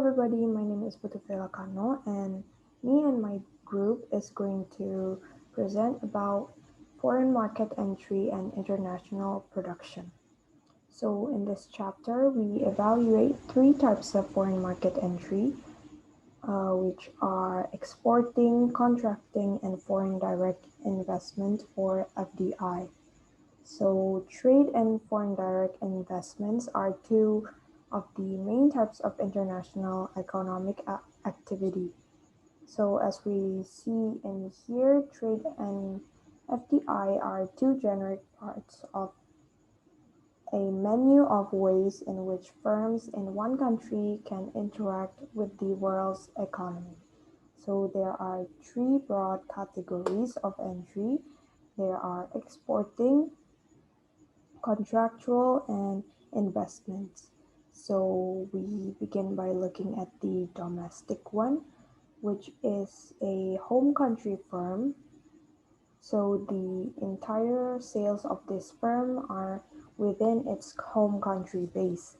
everybody, my name is putu kanno, and me and my group is going to present about foreign market entry and international production. So in this chapter, we evaluate three types of foreign market entry, which are exporting, contracting, and foreign direct investment or FDI. So trade and foreign direct investments are two of the main types of international economic activity. So as we see in here, trade and FDI are two generic parts of a menu of ways in which firms in one country can interact with the world's economy. So there are three broad categories of entry. There are exporting, contractual, and investments. So we begin by looking at the domestic one, which is a home country firm. So the entire sales of this firm are within its home country base.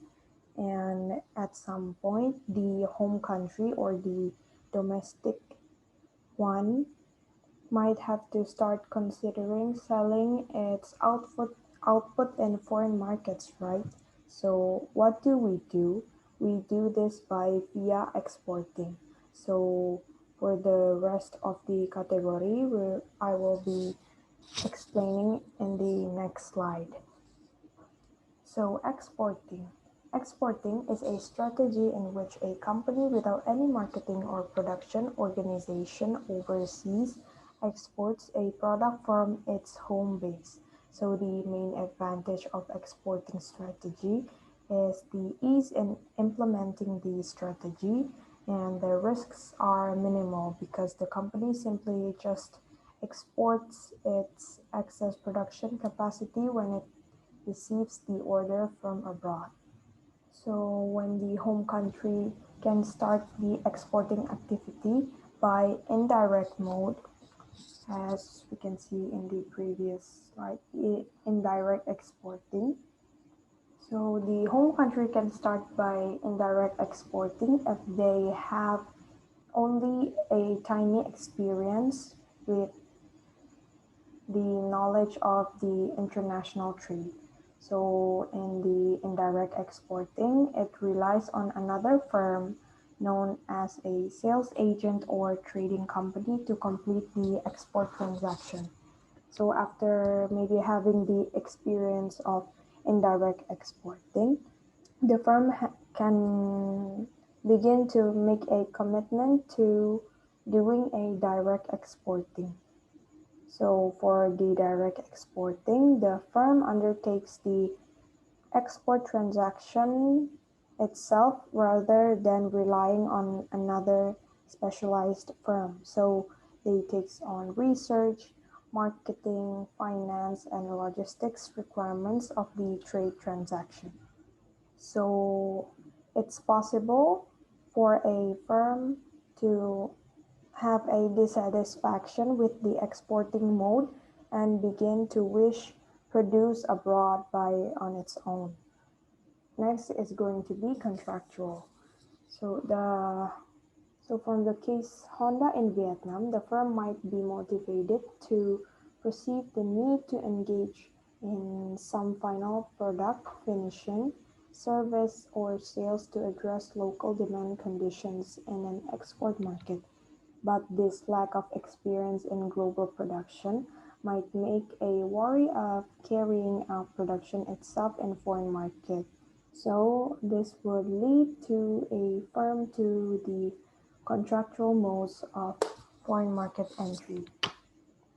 And at some point, the home country or the domestic one might have to start considering selling its output in foreign markets, right? So what do? We do this by via exporting. So for the rest of the category, I will be explaining in the next slide. So exporting. Exporting is a strategy in which a company without any marketing or production organization overseas exports a product from its home base. So the main advantage of exporting strategy is the ease in implementing the strategy, and the risks are minimal because the company simply just exports its excess production capacity when it receives the order from abroad. So when the home country can start the exporting activity by indirect mode, as we can see in the previous slide, indirect exporting. So the home country can start by indirect exporting if they have only a tiny experience with the knowledge of the international trade. So in the indirect exporting, it relies on another firm known as a sales agent or trading company to complete the export transaction. So after maybe having the experience of indirect exporting, the firm can begin to make a commitment to doing a direct exporting. So for the direct exporting, the firm undertakes the export transaction itself rather than relying on another specialized firm. So they takes on research, marketing, finance, and logistics requirements of the trade transaction. So it's possible for a firm to have a dissatisfaction with the exporting mode and begin to wish produce abroad by on its own. Next is going to be contractual. So from the case Honda in Vietnam, the firm might be motivated to perceive the need to engage in some final product finishing, service, or sales to address local demand conditions in an export market. But this lack of experience in global production might make a worry of carrying out production itself in foreign market. So this would lead to a firm to the contractual modes of foreign market entry.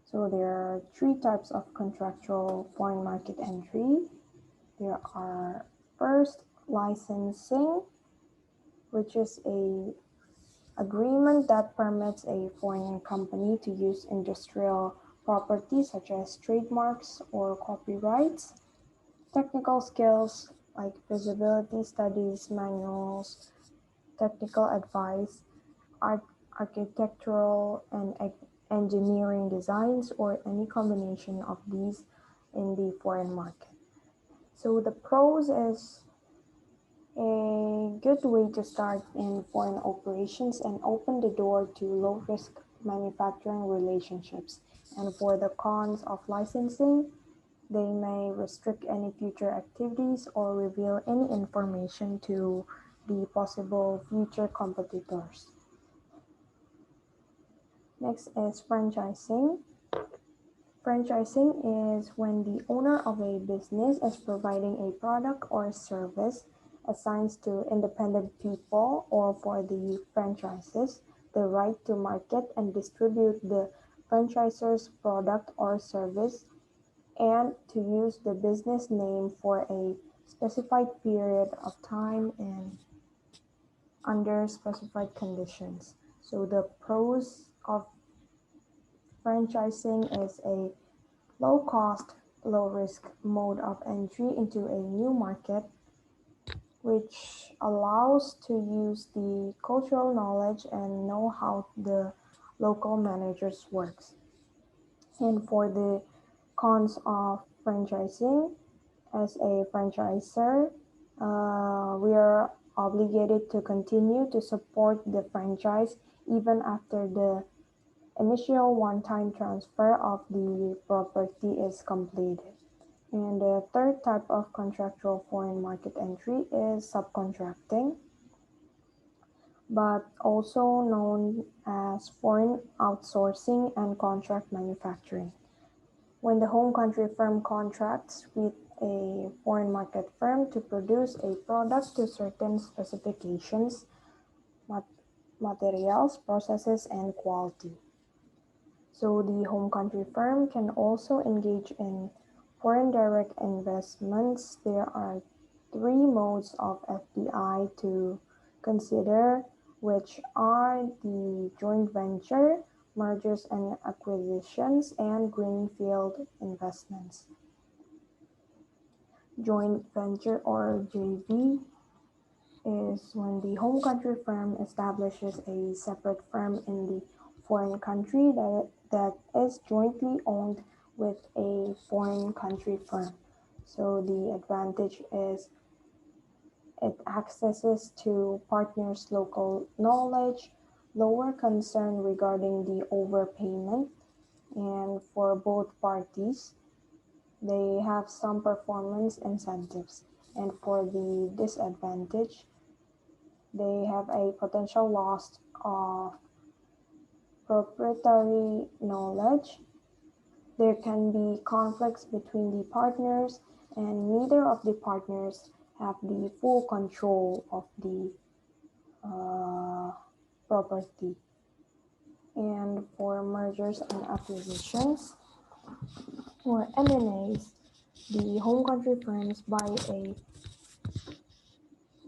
So there are three types of contractual foreign market entry. There are first licensing, which is a agreement that permits a foreign company to use industrial property such as trademarks or copyrights, technical skills like feasibility studies, manuals, technical advice, architectural and engineering designs, or any combination of these in the foreign market. So the pros is A good way to start in foreign operations and open the door to low-risk manufacturing relationships. And for the cons of licensing, they may restrict any future activities or reveal any information to the possible future competitors. Next is franchising. Franchising is when the owner of a business is providing a product or service assigns to independent people or for the franchises the right to market and distribute the franchisor's product or service and to use the business name for a specified period of time and under specified conditions. So the pros of franchising is a low cost, low risk mode of entry into a new market, which allows to use the cultural knowledge and know how the local managers works. And for the cons of franchising, as a franchisor, we are obligated to continue to support the franchise even after the initial one-time transfer of the property is completed. And the third type of contractual foreign market entry is subcontracting, but also known as foreign outsourcing and contract manufacturing. When the home country firm contracts with a foreign market firm to produce a product to certain specifications, materials, processes, and quality. So the home country firm can also engage in foreign direct investments. There are three modes of FDI to consider, which are the joint venture, mergers and acquisitions, and greenfield investments. Joint venture or JV is when the home country firm establishes a separate firm in the foreign country that is jointly owned with a foreign country firm. So the advantage is it accesses to partners' local knowledge, lower concern regarding the overpayment, and for both parties, they have some performance incentives. And for the disadvantage, they have a potential loss of proprietary knowledge. There can be conflicts between the partners, and neither of the partners have the full control of the property. And for mergers and acquisitions, or M&As, the home country firms buy a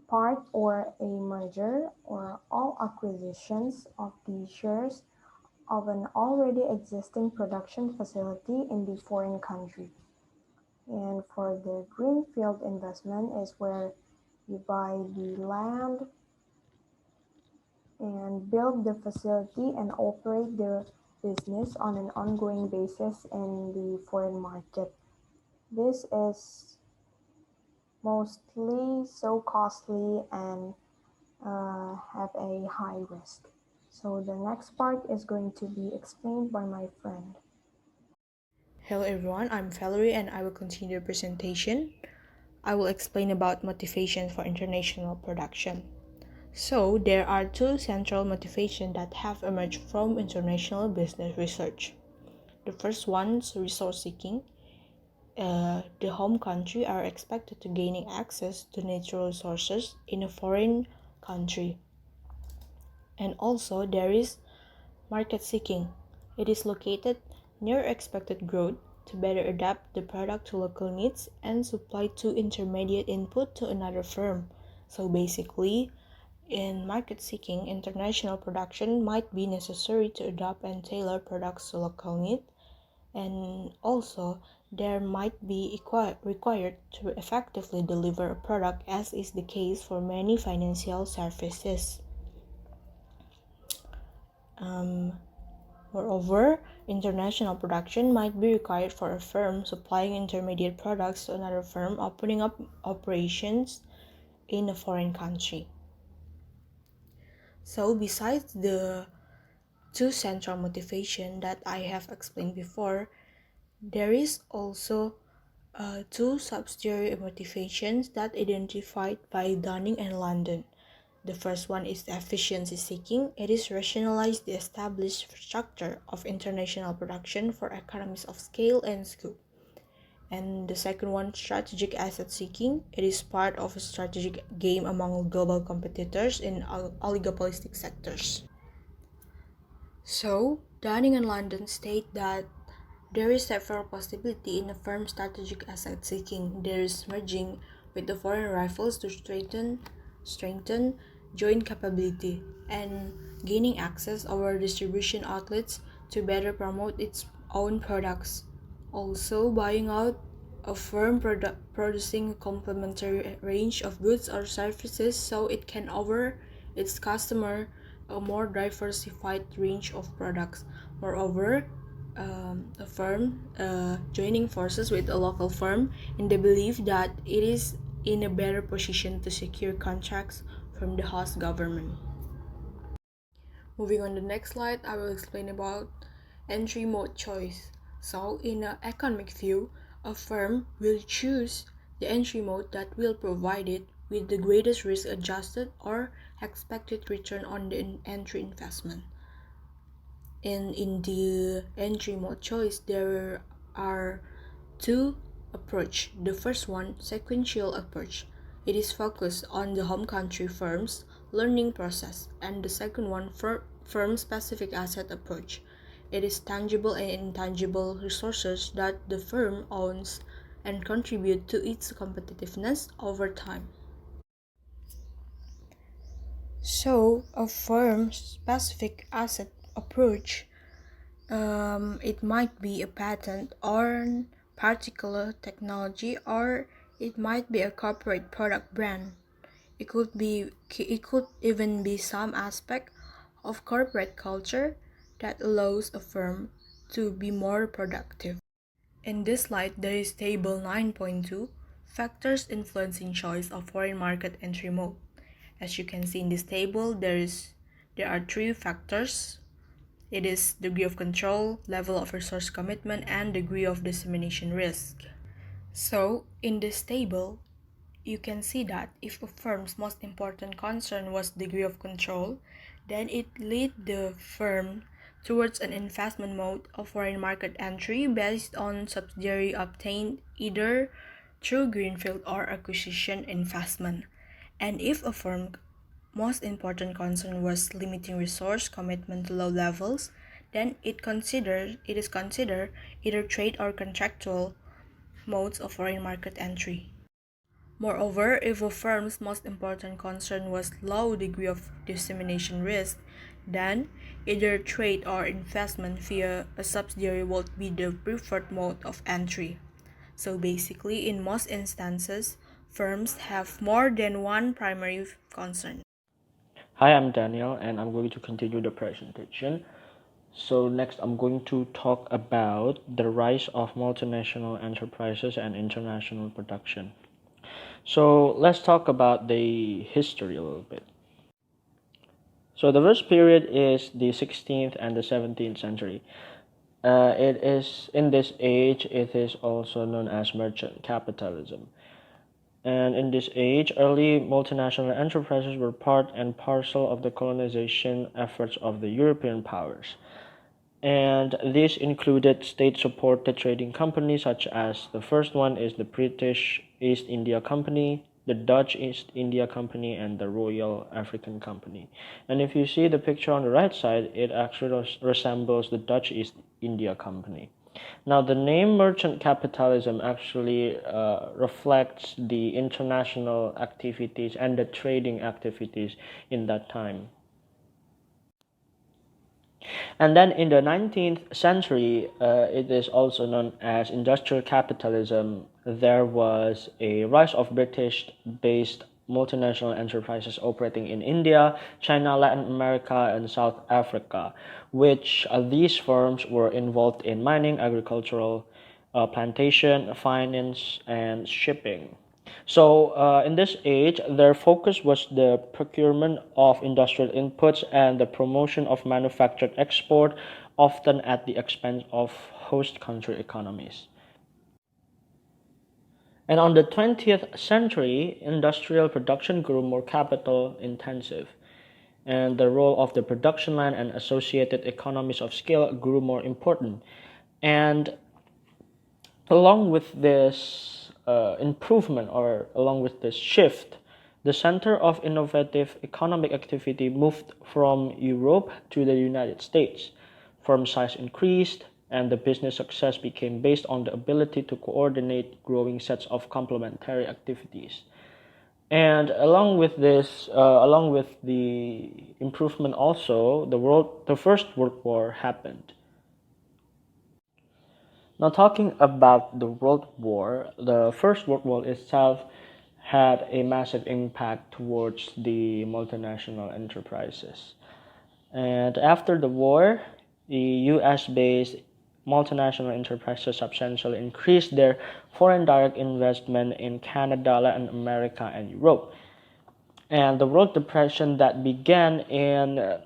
part or a merger or all acquisitions of the shares of an already existing production facility in the foreign country. And for the greenfield investment is where you buy the land and build the facility and operate the business on an ongoing basis in the foreign market. This is mostly so costly and have a high risk. So the next part is going to be explained by my friend. Hello everyone, I'm Valerie and I will continue the presentation. I will explain about motivation for international production. So, there are two central motivations that have emerged from international business research. The first one is resource seeking. The home country are expected to gaining access to natural resources in a foreign country. And also there is market seeking. It is located near expected growth to better adapt the product to local needs and supply two intermediate input to another firm. So basically, in market seeking, international production might be necessary to adopt and tailor products to local need, and also there might be required to effectively deliver a product, as is the case for many financial services. Moreover, international production might be required for a firm supplying intermediate products to another firm opening up operations in a foreign country. So besides the two central motivation that I have explained before, there is also two subsidiary motivations that identified by Dunning and London. The first one is efficiency seeking. It is rationalize the established structure of international production for economies of scale and scope. And the second one, strategic asset seeking. It is part of a strategic game among global competitors in oligopolistic sectors. So, Dunning and London state that there is several possibility in a firm's strategic asset seeking. There is merging with the foreign rivals to strengthen joint capability and gaining access over distribution outlets to better promote its own products. Also, buying out a firm producing a complementary range of goods or services so it can offer its customer a more diversified range of products. Moreover, a firm joining forces with a local firm in the belief that it is in a better position to secure contracts from the host government. Moving on the next slide, I will explain about entry mode choice. So, in an economic view, a firm will choose the entry mode that will provide it with the greatest risk adjusted or expected return on the entry investment. And in the entry mode choice, there are two approach. The first one, sequential approach. It is focused on the home country firm's learning process, and the second one, firm specific asset approach. It is tangible and intangible resources that the firm owns and contribute to its competitiveness over time. So, a firm specific asset approach, it might be a patent or particular technology, or it might be a corporate product brand. It could even be some aspect of corporate culture that allows a firm to be more productive. In this slide, there is table 9.2, factors influencing choice of foreign market entry mode. As you can see in this table, there are three factors. It is degree of control, level of resource commitment, and degree of dissemination risk. So, in this table, you can see that if a firm's most important concern was degree of control, then it led the firm towards an investment mode of foreign market entry based on subsidiary obtained either through greenfield or acquisition investment. And if a firm most important concern was limiting resource commitment to low levels, then it is considered either trade or contractual modes of foreign market entry. Moreover, if a firm's most important concern was low degree of dissemination risk, then either trade or investment via a subsidiary would be the preferred mode of entry. So basically, in most instances, firms have more than one primary concern. Hi, I'm Daniel, and I'm going to continue the presentation. So next, I'm going to talk about the rise of multinational enterprises and international production. So let's talk about the history a little bit. So the first period is the 16th and the 17th century. It is in this age, it is also known as merchant capitalism. And in this age, early multinational enterprises were part and parcel of the colonization efforts of the European powers. And this included state-supported trading companies such as the first one is the British East India Company, the Dutch East India Company, and the Royal African Company. And if you see the picture on the right side, it actually resembles the Dutch East India Company. Now, the name merchant capitalism actually reflects the international activities and the trading activities in that time. And then in the 19th century, it is also known as industrial capitalism. There was a rise of British based multinational enterprises operating in India, China, Latin America, and South Africa, which these firms were involved in mining, agricultural, plantation, finance, and shipping. So in this age, their focus was the procurement of industrial inputs and the promotion of manufactured export, often at the expense of host country economies. And on the 20th century, industrial production grew more capital intensive, and the role of the production line and associated economies of scale grew more important. And along with this improvement, or along with this shift, the center of innovative economic activity moved from Europe to the United States. Firm size increased, and the business success became based on the ability to coordinate growing sets of complementary activities. And along with the improvement, also the First World War happened. Now, talking about the World War, the First World War itself had a massive impact towards the multinational enterprises. And after the war, the US based multinational enterprises substantially increased their foreign direct investment in Canada, Latin America, and Europe. And the World Depression that began in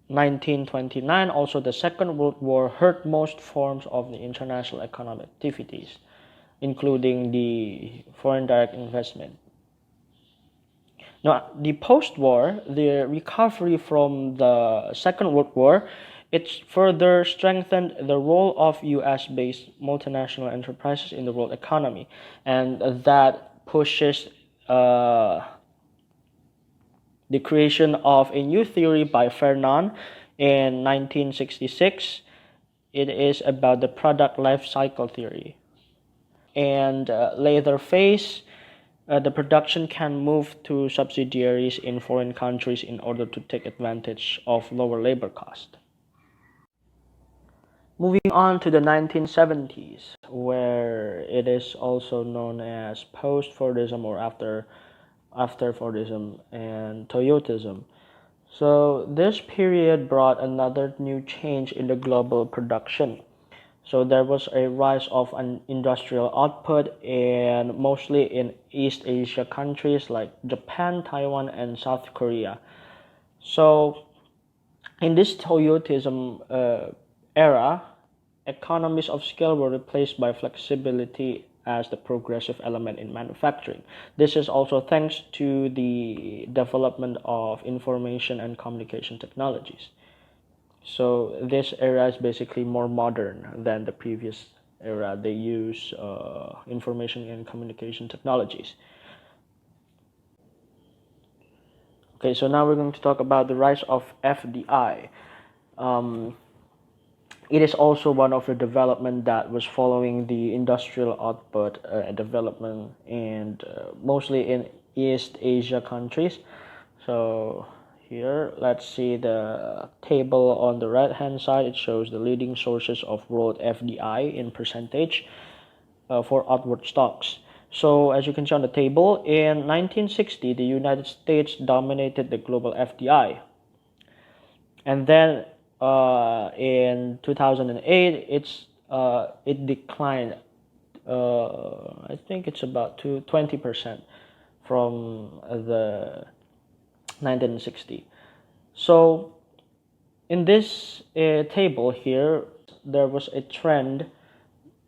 1929, also the Second World War, hurt most forms of the international economic activities, including the foreign direct investment. Now, the post-war, the recovery from the Second World War, it further strengthened the role of U.S.-based multinational enterprises in the world economy, and that pushes the creation of a new theory by Fernand in 1966. It is about the product life cycle theory. And later phase, the production can move to subsidiaries in foreign countries in order to take advantage of lower labor cost. Moving on to the 1970s, where it is also known as post-Fordism or after Fordism and Toyotism. So this period brought another new change in the global production. So there was a rise of an industrial output and mostly in East Asia countries like Japan, Taiwan, and South Korea. So in this Toyotism era, economies of scale were replaced by flexibility as the progressive element in manufacturing. This is also thanks to the development of information and communication technologies. So this era is basically more modern than the previous era. They use information and communication technologies. Okay, so now we're going to talk about the rise of FDI. It is also one of the development that was following the industrial output development, and mostly in East Asia countries. So here, let's see the table on the right hand side. It shows the leading sources of world FDI in percentage for outward stocks. So as you can see on the table, in 1960, the United States dominated the global FDI. And then in 2008, it declined. I think it's about 20% from the 1960. So in this table here, there was a trend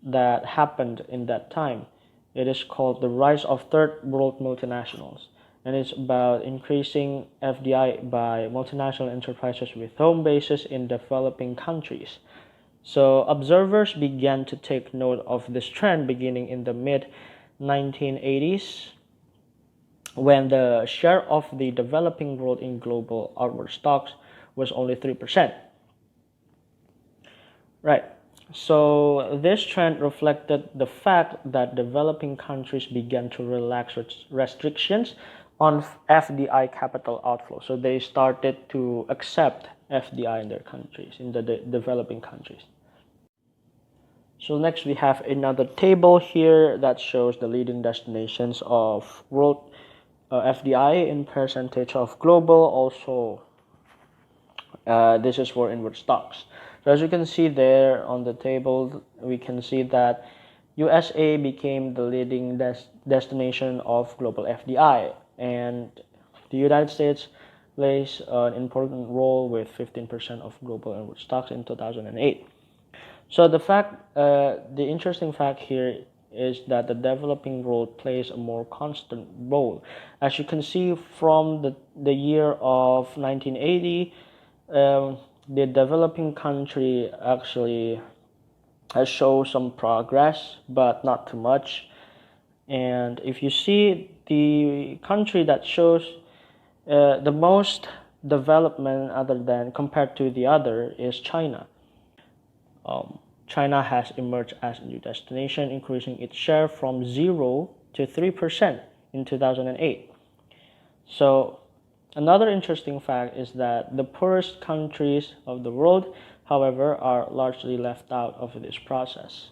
that happened in that time. It is called the rise of third world multinationals, and it's about increasing FDI by multinational enterprises with home bases in developing countries. So observers began to take note of this trend beginning in the mid 1980s, when the share of the developing world in global outward stocks was only 3%. Right. So this trend reflected the fact that developing countries began to relax restrictions on FDI capital outflow. So they started to accept FDI in their countries, in the developing countries. So next we have another table here that shows the leading destinations of world FDI in percentage of global. Also, this is for inward stocks. So as you can see there on the table, we can see that USA became the leading destination of global FDI, and the United States plays an important role with 15% of global stocks in 2008. So the interesting fact here is that the developing world plays a more constant role. As you can see from the year of 1980, the developing country actually has shown some progress, but not too much. And if you see the country that shows the most development other than compared to the other is China. China has emerged as a new destination, increasing its share from 0 to 3% in 2008. So, another interesting fact is that the poorest countries of the world, however, are largely left out of this process.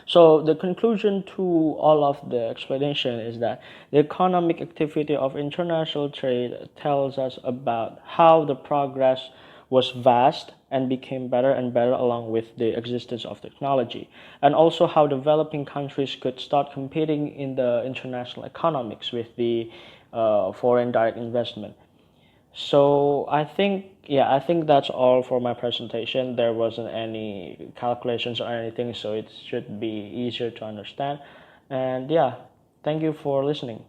So the conclusion to all of the explanation is that the economic activity of international trade tells us about how the progress was vast and became better and better along with the existence of technology, and also how developing countries could start competing in the international economics with the foreign direct investment. So I think that's all for my presentation. There wasn't any calculations or anything, so it should be easier to understand. And yeah, thank you for listening.